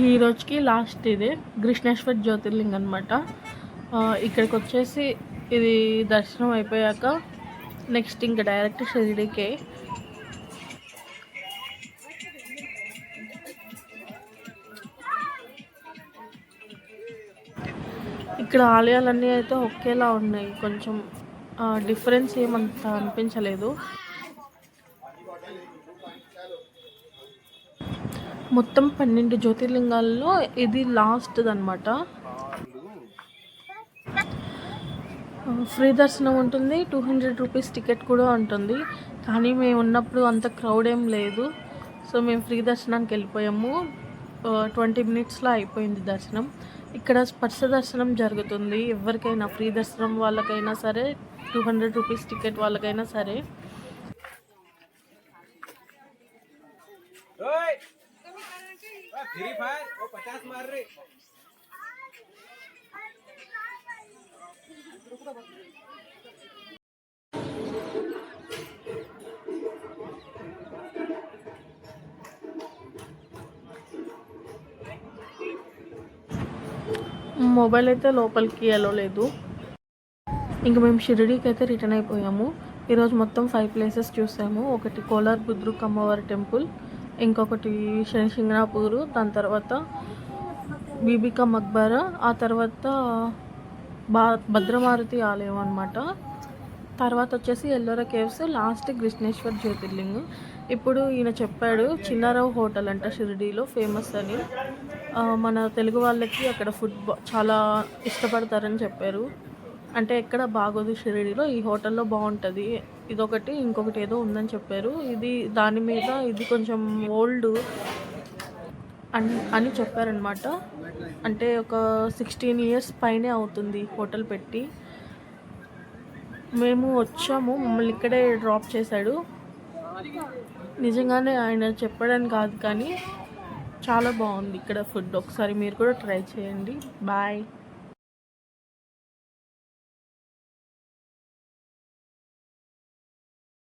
ఈ రోజుకి లాస్ట్ ఇదే కృష్ణేశ్వర్ జ్యోతిర్లింగం అనమాట. ఇక్కడికి వచ్చేసి ఇది దర్శనం అయిపోయాక నెక్స్ట్ ఇంకా డైరెక్ట్ షిరిడీకే. ఇక్కడ ఆలయాలన్నీ అయితే ఒకేలా ఉన్నాయి, కొంచెం డిఫరెన్స్ ఏమంత అనిపించలేదు. మొత్తం 12 జ్యోతిర్లింగాల్లో ఇది లాస్ట్ అనమాట. ఫ్రీ దర్శనం ఉంటుంది, 200 రూపీస్ టికెట్ కూడా ఉంటుంది. కానీ మేము ఉన్నప్పుడు అంత క్రౌడ్ ఏం లేదు, సో మేము ఫ్రీ దర్శనానికి వెళ్ళిపోయాము. 20 మినిట్స్లో అయిపోయింది దర్శనం. ఇక్కడ స్పర్శ దర్శనం జరుగుతుంది ఎవరికైనా, ఫ్రీ దర్శనం వాళ్ళకైనా సరే, 200 రూపీస్ టికెట్ వాళ్ళకైనా సరే. మొబైల్ అయితే లోపలికి అలో లేదు. ఇంక మేము షిరిడీకి అయితే రిటర్న్ అయిపోయాము. ఈరోజు మొత్తం 5 ప్లేసెస్ చూసాము. ఒకటి కోలార్ బుద్రుక్ అమ్మవారి టెంపుల్, ఇంకొకటి శనిసింగనాపూరు, దాని తర్వాత బీబికా మక్బరా, ఆ తర్వాత భద్రమారుతి ఆలయం అనమాట. తర్వాత వచ్చేసి ఎల్లోరా కేవ్స్, లాస్ట్ కృష్ణేశ్వర్ జ్యోతిర్లింగం. ఇప్పుడు ఈయన చెప్పాడు చిన్నారావు హోటల్ అంట షిరిడీలో ఫేమస్ అని. మన తెలుగు వాళ్ళకి అక్కడ ఫుడ్ చాలా ఇష్టపడతారని చెప్పారు. అంటే ఎక్కడ బాగోదు షిరిడీలో, ఈ హోటల్లో బాగుంటుంది. ఇదొకటి, ఇంకొకటి ఏదో ఉందని చెప్పారు. ఇది దాని మీద ఇది కొంచెం ఓల్డ్ అని చెప్పారనమాట. అంటే ఒక 16 ఇయర్స్ పైనే అవుతుంది హోటల్ పెట్టి. మేము వచ్చాము, మమ్మల్ని ఇక్కడే డ్రాప్ చేశాడు. నిజంగానే ఆయన చెప్పడానికి కాదు కానీ చాలా బాగుంది ఇక్కడ ఫుడ్. ఒకసారి మీరు కూడా ట్రై చేయండి. బాయ్.